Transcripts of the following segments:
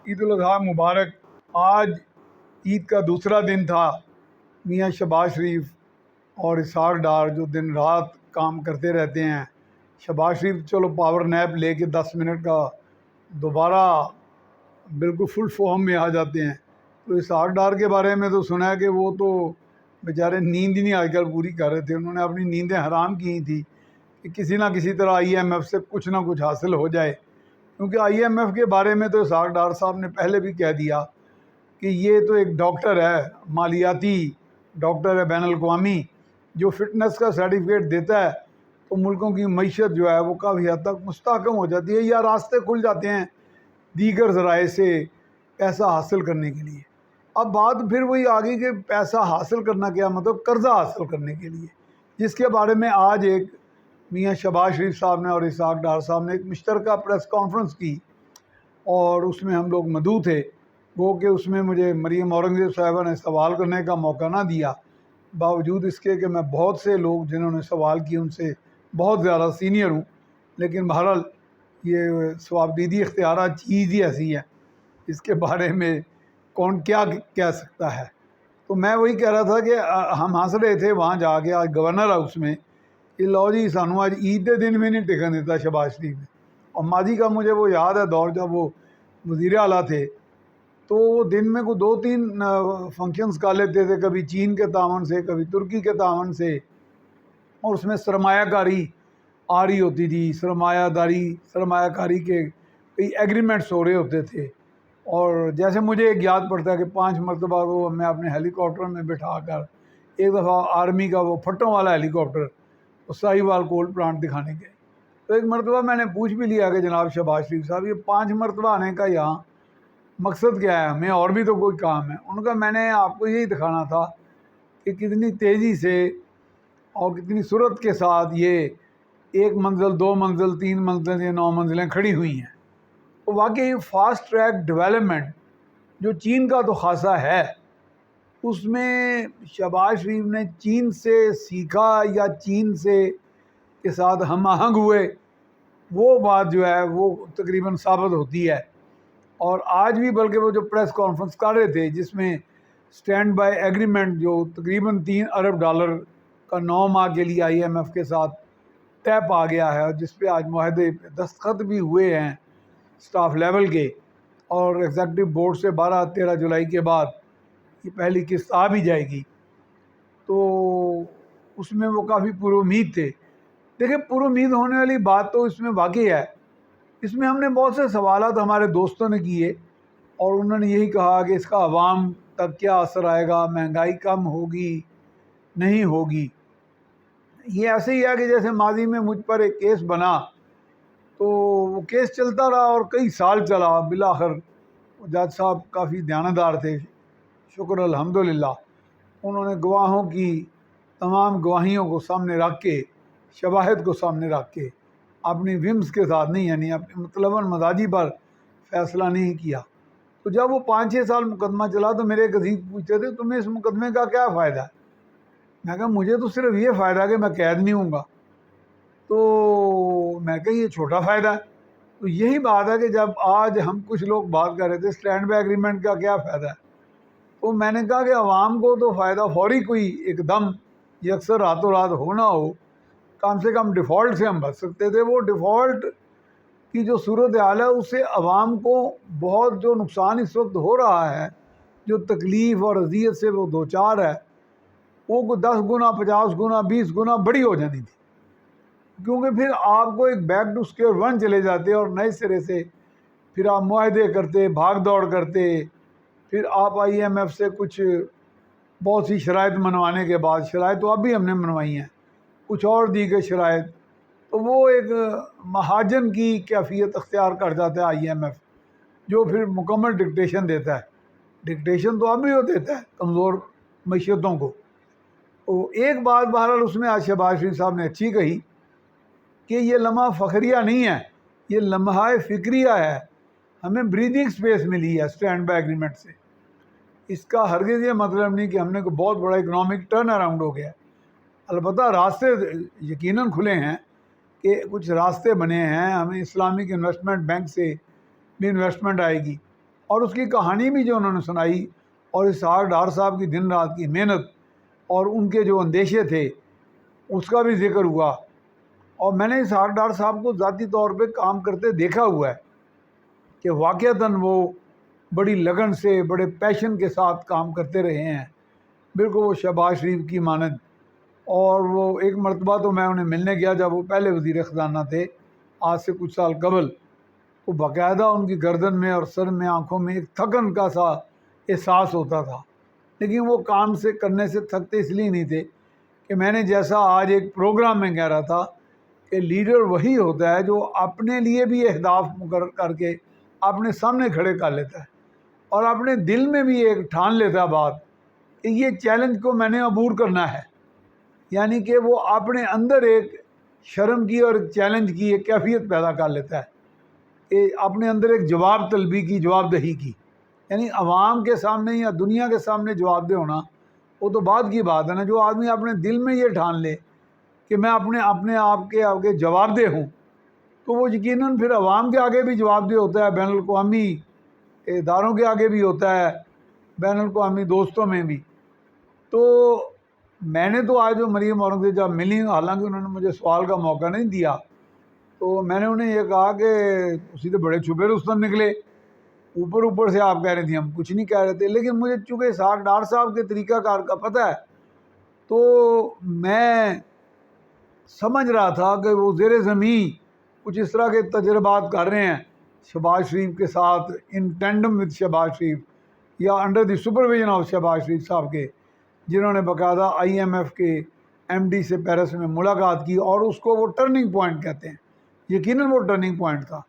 عید الاضحیٰ مبارک۔ آج عید کا دوسرا دن تھا۔ میاں شہباز شریف اور اسحاق ڈار جو دن رات کام کرتے رہتے ہیں، شہباز شریف چلو پاور نیپ لے کے 10 منٹ کا دوبارہ بالکل فل فارم میں آ جاتے ہیں۔ تو اسحاق ڈار کے بارے میں تو سنا ہے کہ وہ تو بیچارے نیند ہی نہیں آج کل پوری کر رہے تھے، انہوں نے اپنی نیندیں حرام کی تھی کہ کسی نہ کسی طرح آئی ایم ایف سے کچھ نہ کچھ حاصل ہو جائے، کیونکہ آئی ایم ایف کے بارے میں تو اسحاق ڈار صاحب نے پہلے بھی کہہ دیا کہ یہ تو ایک ڈاکٹر ہے، مالیاتی ڈاکٹر ہے بین الاقوامی، جو فٹنس کا سرٹیفکیٹ دیتا ہے تو ملکوں کی معیشت جو ہے وہ کافی حد تک مستحکم ہو جاتی ہے یا راستے کھل جاتے ہیں دیگر ذرائع سے پیسہ حاصل کرنے کے لیے۔ اب بات پھر وہی آ گئی کہ پیسہ حاصل کرنا کیا مطلب قرضہ حاصل کرنے کے لیے، جس کے بارے میں آج ایک میاں شہباز شریف صاحب نے اور اسحاق ڈار صاحب نے ایک مشترکہ پریس کانفرنس کی، اور اس میں ہم لوگ مدعو تھے۔ وہ کہ اس میں مجھے مریم اورنگزیب صاحبہ نے سوال کرنے کا موقع نہ دیا، باوجود اس کے کہ میں بہت سے لوگ جنہوں نے سوال کیے ان سے بہت زیادہ سینئر ہوں، لیکن بہرحال یہ ثوابدیدی اختیارات چیز ہی ایسی ہے، اس کے بارے میں کون کیا کہہ سکتا ہے۔ تو میں وہی کہہ رہا تھا کہ ہم ہنس رہے تھے وہاں جا کے آج گورنر ہاؤس میں کہ لو جی سانو آج عید کے دن بھی نہیں ٹکن دیتا شہباز شریف نے۔ اور ماضی کا مجھے وہ یاد ہے دور جب وہ وزیر اعلیٰ تھے تو وہ دن میں کو 2-3 فنکشنز کر لیتے تھے، کبھی چین کے تعاون سے، کبھی ترکی کے تعاون سے، اور اس میں سرمایہ کاری آ رہی ہوتی تھی، سرمایہ کاری کے کئی ایگریمنٹس ہو رہے ہوتے تھے۔ اور جیسے مجھے ایک یاد پڑتا ہے کہ 5 مرتبہ وہ میں اپنے ہیلی کاپٹر میں بٹھا کر ایک دفعہ آرمی کا وہ پھٹوں والا ہیلی کاپٹر وہ ساہیوال کول پلانٹ دکھانے گئے، تو ایک مرتبہ میں نے پوچھ بھی لیا کہ جناب شہباز شریف صاحب یہ 5 مرتبہ آنے کا یہاں مقصد کیا ہے، ہمیں اور بھی تو کوئی کام ہے؟ ان کا میں نے آپ کو یہی دکھانا تھا کہ کتنی تیزی سے اور کتنی سرعت کے ساتھ یہ 1 منزل 2 منزل 3 منزل یا 9 منزلیں کھڑی ہوئی ہیں۔ تو واقعی فاسٹ ٹریک ڈیولپمنٹ جو چین کا تو خاصا ہے، اس میں شہباز شریف نے چین سے سیکھا یا چین کے ساتھ ہم آہنگ ہوئے، وہ بات جو ہے وہ تقریباً ثابت ہوتی ہے۔ اور آج بھی بلکہ وہ جو پریس کانفرنس کر رہے تھے جس میں سٹینڈ بائی ایگریمنٹ جو تقریباً $3 ارب کا 9 ماہ کے لیے آئی ایم ایف کے ساتھ طے پا گیا ہے، اور جس پہ آج معاہدے پہ دستخط بھی ہوئے ہیں سٹاف لیول کے، اور ایگزیکٹو بورڈ سے 12-13 جولائی کے بعد یہ پہلی قسط آ بھی جائے گی، تو اس میں وہ کافی پر امید تھے۔ دیکھیں پر امید ہونے والی بات تو اس میں واقعی ہے۔ اس میں ہم نے بہت سے سوالات ہمارے دوستوں نے کیے اور انہوں نے یہی کہا کہ اس کا عوام تک کیا اثر آئے گا، مہنگائی کم ہوگی نہیں ہوگی۔ یہ ایسے ہی ہے کہ جیسے ماضی میں مجھ پر ایک کیس بنا تو وہ کیس چلتا رہا اور کئی سال چلا، بالآخر جج صاحب کافی دیانتدار تھے، شکر الحمدللہ، انہوں نے گواہوں کی تمام گواہیوں کو سامنے رکھ کے، شواہد کو سامنے رکھ کے، اپنی ومز کے ساتھ نہیں، یعنی اپنی مطلباً مزاجی پر فیصلہ نہیں کیا۔ تو جب وہ 5-6 سال مقدمہ چلا تو میرے ایک عزیز پوچھتے تھے تمہیں اس مقدمے کا کیا فائدہ ہے؟ میں کہا مجھے تو صرف یہ فائدہ ہے کہ میں قید نہیں ہوں گا۔ تو میں کہا یہ چھوٹا فائدہ ہے۔ تو یہی بات ہے کہ جب آج ہم کچھ لوگ بات کر رہے تھے سٹینڈ بائی ایگریمنٹ کا کیا فائدہ ہے، تو میں نے کہا کہ عوام کو تو فائدہ فوری کوئی ایک دم یہ اکثر راتوں رات ہو نہ ہو، کم سے کم ڈیفالٹ سے ہم بچ سکتے تھے۔ وہ ڈیفالٹ کی جو صورت حال ہے اس سے عوام کو بہت جو نقصان اس وقت ہو رہا ہے، جو تکلیف اور اذیت سے وہ دوچار ہے، وہ 10 گنا 50 گنا 20 گنا بڑی ہو جانی تھی، کیونکہ پھر آپ کو ایک بیک ٹو اسکوئر ون چلے جاتے اور نئے سرے سے پھر آپ معاہدے کرتے، بھاگ دوڑ کرتے، پھر آپ آئی ایم ایف سے کچھ بہت سی شرائط منوانے کے بعد، شرائط تو اب بھی ہم نے منوائی ہیں، کچھ اور دی گئی شرائط، تو وہ ایک مہاجن کی کیفیت اختیار کر جاتا ہے آئی ایم ایف، جو پھر مکمل ڈکٹیشن دیتا ہے۔ ڈکٹیشن تو اب بھی وہ دیتا ہے کمزور معیشتوں کو۔ تو ایک بات بہرحال اس میں آج شہباز شریف صاحب نے اچھی کہی کہ یہ لمحہ فخریہ نہیں ہے، یہ لمحہ فکریہ ہے، ہمیں بریدنگ سپیس ملی ہے سٹینڈ بائی ایگریمنٹ سے۔ اس کا ہرگز یہ مطلب نہیں کہ ہم نے کوئی بہت بڑا اکنامک ٹرن اراؤنڈ ہو گیا۔ البتہ راستے یقیناً کھلے ہیں کہ کچھ راستے بنے ہیں، ہمیں اسلامک انویسٹمنٹ بینک سے بھی انویسٹمنٹ آئے گی، اور اس کی کہانی بھی جو انہوں نے سنائی، اور اسحاق ڈار صاحب کی دن رات کی محنت اور ان کے جو اندیشے تھے اس کا بھی ذکر ہوا۔ اور میں نے اسحاق ڈار صاحب کو ذاتی طور پہ کام کرتے دیکھا ہوا ہے کہ واقعتاً وہ بڑی لگن سے، بڑے پیشن کے ساتھ کام کرتے رہے ہیں، بالکل وہ شہباز شریف کی مانند۔ اور وہ ایک مرتبہ تو میں انہیں ملنے گیا جب وہ پہلے وزیر خزانہ تھے، آج سے کچھ سال قبل، تو باقاعدہ ان کی گردن میں اور سر میں، آنکھوں میں ایک تھکن کا سا احساس ہوتا تھا، لیکن وہ کام سے کرنے سے تھکتے اس لیے نہیں تھے کہ میں نے جیسا آج ایک پروگرام میں کہہ رہا تھا کہ لیڈر وہی ہوتا ہے جو اپنے لیے بھی اہداف مقرر کر کے اپنے سامنے کھڑے کر لیتا ہے، اور اپنے دل میں بھی ایک ٹھان لیتا ہے بات کہ یہ چیلنج کو میں نے عبور کرنا ہے۔ یعنی کہ وہ اپنے اندر ایک شرم کی اور ایک چیلنج کی ایک کیفیت پیدا کر لیتا ہے کہ اپنے اندر ایک جواب طلبی کی، جواب دہی کی، یعنی عوام کے سامنے یا دنیا کے سامنے جواب دہ ہونا وہ تو بعد کی بات ہے نا۔ جو آدمی اپنے دل میں یہ ٹھان لے کہ میں اپنے آپ کے آگے جواب دہ ہوں، تو وہ یقیناً پھر عوام کے آگے بھی جواب دہ ہوتا ہے، بین الاقوامی اداروں کے آگے بھی ہوتا ہے، بین الاقوامی دوستوں میں بھی۔ تو میں نے تو آج جو مریم اورنگ سے جب ملی، حالانکہ انہوں نے مجھے سوال کا موقع نہیں دیا، تو میں نے انہیں یہ کہا کہ اسی تو بڑے چھپے رستم نکلے، اوپر سے آپ کہہ رہی تھیں، ہم کچھ نہیں کہہ رہے تھے، لیکن مجھے چونکہ اسحاق ڈار صاحب کے طریقہ کار کا پتہ ہے، تو میں سمجھ رہا تھا کہ وہ زیر زمین کچھ اس طرح کے تجربات کر رہے ہیں شہباز شریف کے ساتھ، in tandem with Shahbaz Sharif, یا under the supervision of Shahbaz Sharif صاحب کے، جنہوں نے باقاعدہ IMF کے MD سے پیرس میں ملاقات کی، اور اس کو وہ ٹرننگ پوائنٹ کہتے ہیں۔ یقیناً وہ ٹرننگ پوائنٹ تھا،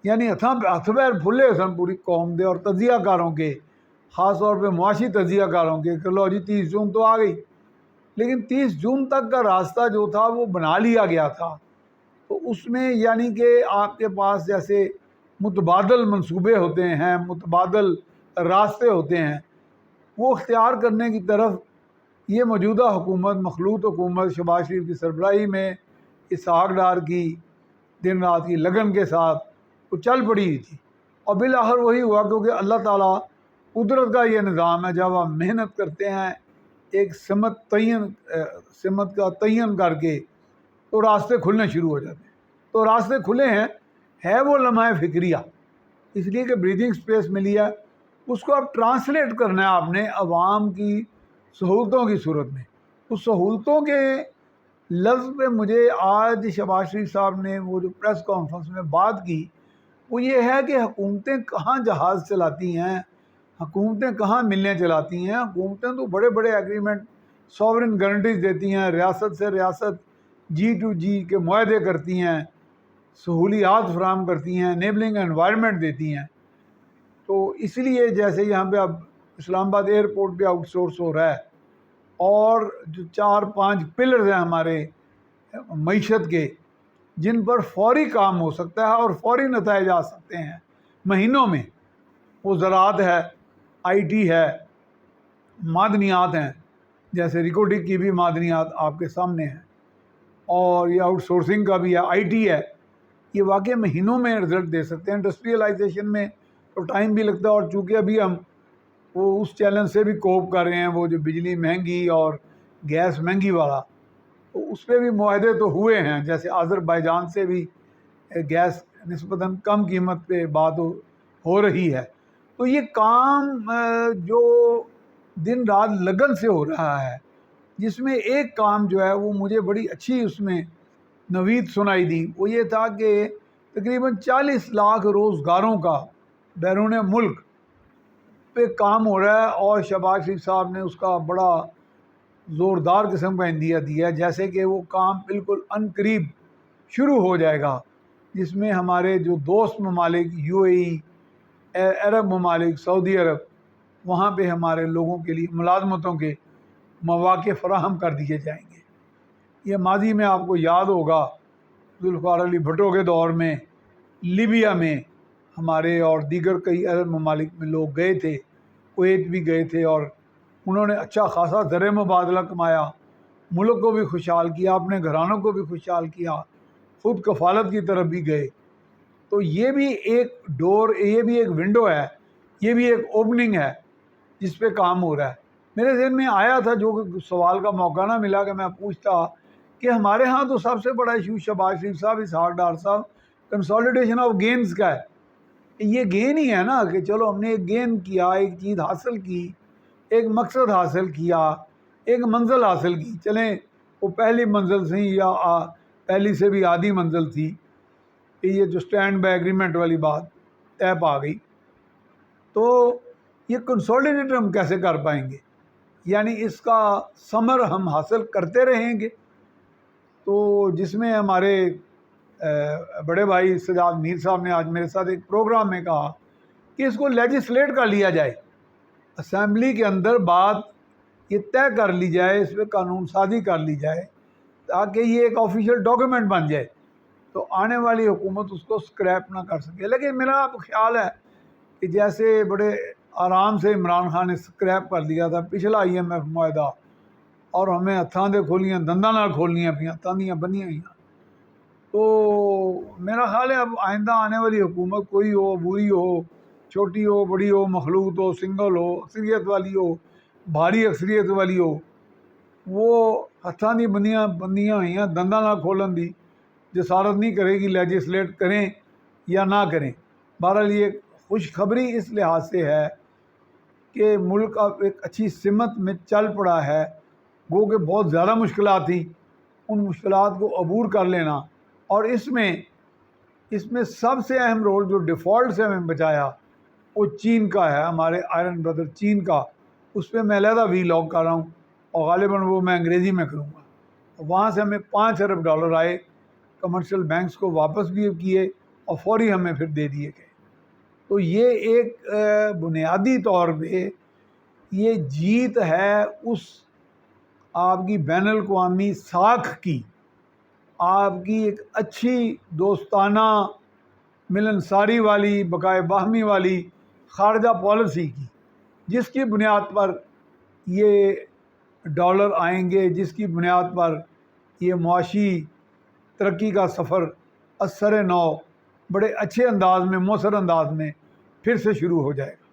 یعنی ہتھ پیر پھلے سن پوری قوم دے اور تجزیہ کاروں کے، خاص طور پہ معاشی تجزیہ کاروں کے، کہ لو جی 30 جون تو آ گئی، لیکن 30 جون تک کا راستہ جو تھا وہ بنا لیا گیا تھا۔ تو اس میں یعنی کہ آپ کے پاس جیسے متبادل منصوبے ہوتے ہیں، متبادل راستے ہوتے ہیں، وہ اختیار کرنے کی طرف یہ موجودہ حکومت، مخلوط حکومت شہباز شریف کی سربراہی میں اسحاق ڈار کی دن رات کی لگن کے ساتھ وہ چل پڑی ہوئی تھی۔ اور بالآخر وہی ہوا، کیونکہ اللہ تعالیٰ قدرت کا یہ نظام ہے، جب آپ محنت کرتے ہیں ایک سمت کا تعین کر کے، تو راستے کھلنے شروع ہو جاتے ہیں۔ تو راستے کھلے ہیں، ہے وہ لمحہ فکریہ، اس لیے کہ بریدنگ سپیس ملی ہے، اس کو اب ٹرانسلیٹ کرنا ہے آپ نے عوام کی سہولتوں کی صورت میں۔ اس سہولتوں کے لفظ پہ مجھے آج شہباز شریف صاحب نے وہ جو پریس کانفرنس میں بات کی، وہ یہ ہے کہ حکومتیں کہاں جہاز چلاتی ہیں، حکومتیں کہاں ملیں چلاتی ہیں، حکومتیں تو بڑے بڑے ایگریمنٹ، سوورن گارنٹیز دیتی ہیں، ریاست سے ریاست G2G کے معاہدے کرتی ہیں، سہولیات فراہم کرتی ہیں، نیبلنگ انوائرمنٹ دیتی ہیں۔ تو اس لیے جیسے یہاں پہ اب اسلام آباد ایئرپورٹ پہ آؤٹ سورس ہو رہا ہے، اور جو 4-5 پلرز ہیں ہمارے معیشت کے، جن پر فوری کام ہو سکتا ہے اور فوری نتائج آ سکتے ہیں مہینوں میں، وہ زراعت ہے، IT ہے، معدنیات ہیں، جیسے ریکوڈک کی بھی معدنیات آپ کے سامنے ہیں، اور یہ آؤٹ سورسنگ کا بھی ہے، IT ہے، یہ واقعی مہینوں میں رزلٹ دے سکتے ہیں۔ انڈسٹریلائزیشن میں تو ٹائم بھی لگتا ہے، اور چونکہ ابھی ہم وہ اس چیلنج سے بھی کوپ کر رہے ہیں، وہ جو بجلی مہنگی اور گیس مہنگی والا، تو اس پہ بھی معاہدے تو ہوئے ہیں، جیسے آذربائیجان سے بھی گیس نسبتاً کم قیمت پہ بات ہو رہی ہے۔ تو یہ کام جو دن رات لگن سے ہو رہا ہے، جس میں ایک کام جو ہے وہ مجھے بڑی اچھی اس میں نوید سنائی دی، وہ یہ تھا کہ تقریباً 40 لاکھ روزگاروں کا بیرون ملک پہ کام ہو رہا ہے، اور شہباز شریف صاحب نے اس کا بڑا زوردار قسم کا اندیا دیا ہے، جیسے کہ وہ کام بالکل عنقریب شروع ہو جائے گا، جس میں ہمارے جو دوست ممالک UAE، عرب ممالک، سعودی عرب، وہاں پہ ہمارے لوگوں کے لیے ملازمتوں کے مواقع فراہم کر دیے جائیں گے۔ یہ ماضی میں آپ کو یاد ہوگا، ذوالفقار علی بھٹو کے دور میں لیبیا میں ہمارے اور دیگر کئی عرب ممالک میں لوگ گئے تھے، کویت بھی گئے تھے، اور انہوں نے اچھا خاصا زر مبادلہ کمایا، ملک کو بھی خوشحال کیا، اپنے گھرانوں کو بھی خوشحال کیا، خود کفالت کی طرف بھی گئے۔ تو یہ بھی ایک ڈور، یہ بھی ایک ونڈو ہے یہ بھی ایک اوپننگ ہے جس پہ کام ہو رہا ہے۔ میرے ذہن میں آیا تھا، جو سوال کا موقع نہ ملا کہ میں پوچھتا، کہ ہمارے ہاں تو سب سے بڑا ایشو شہباز شریف صاحب، اسحاق ڈار صاحب، کنسالیڈیشن آف گینز کا ہے۔ یہ گین ہی ہے نا کہ چلو ہم نے ایک گین کیا، ایک چیز حاصل کی، ایک مقصد حاصل کیا، ایک منزل حاصل کی، چلیں وہ پہلی منزل سے یا پہلی سے بھی آدھی منزل تھی کہ یہ جو سٹینڈ بائی ایگریمنٹ والی بات طے پا گئی، تو یہ کنسولیڈیٹ ہم کیسے کر پائیں گے؟ یعنی اس کا ثمر ہم حاصل کرتے رہیں گے۔ تو جس میں ہمارے بڑے بھائی سجاد میر صاحب نے آج میرے ساتھ ایک پروگرام میں کہا کہ اس کو لیجسلیٹ کر لیا جائے، اسمبلی کے اندر بات یہ طے کر لی جائے، اس پہ قانون سازی کر لی جائے تاکہ یہ ایک آفیشیل ڈاکیومنٹ بن جائے، تو آنے والی حکومت اس کو اسکریپ نہ کر سکے۔ لیکن میرا اب خیال ہے کہ جیسے بڑے آرام سے عمران خان نے اسکریپ کر دیا تھا پچھلا IMF معاہدہ، اور ہمیں ہتھاں دے کھولیاں دنداں نال کھولنیاں پیا، ہتھاں دیاں بنیاں ہوئیاں، تو میرا خیال ہے اب آئندہ آنے والی حکومت کوئی ہو، بری ہو، چھوٹی ہو، بڑی ہو، مخلوط ہو، سنگل ہو، اکثریت والی ہو، بھاری اکثریت والی ہو، وہ ہتھاں دی بندیاں ہوئیاں دنداں نال کھولن دی جسارت نہیں کرے گی، لیجسلیٹ کریں یا نہ کریں۔ بہرحال یہ خوشخبری اس لحاظ سے ہے کہ ملک اب ایک اچھی سمت میں چل پڑا ہے، گو کہ بہت زیادہ مشکلات تھیں، ان مشکلات کو عبور کر لینا، اور اس میں سب سے اہم رول جو ڈیفالٹ سے ہمیں بچایا وہ چین کا ہے، ہمارے آئرن بردر چین کا۔ اس پہ میں علیحدہ وی لاگ کر رہا ہوں، اور غالباً وہ میں انگریزی میں کروں گا۔ وہاں سے ہمیں $5 ارب آئے، کمرشل بینکس کو واپس بھی کیے اور فوری ہمیں پھر دے دیے گئے۔ تو یہ ایک بنیادی طور پہ یہ جیت ہے اس آپ کی بین الاقوامی ساکھ کی، آپ کی ایک اچھی دوستانہ ملنساری والی بقائے باہمی والی خارجہ پالیسی کی، جس کی بنیاد پر یہ ڈالر آئیں گے، جس کی بنیاد پر یہ معاشی ترقی کا سفر اثر نو بڑے اچھے انداز میں، مؤثر انداز میں پھر سے شروع ہو جائے گا۔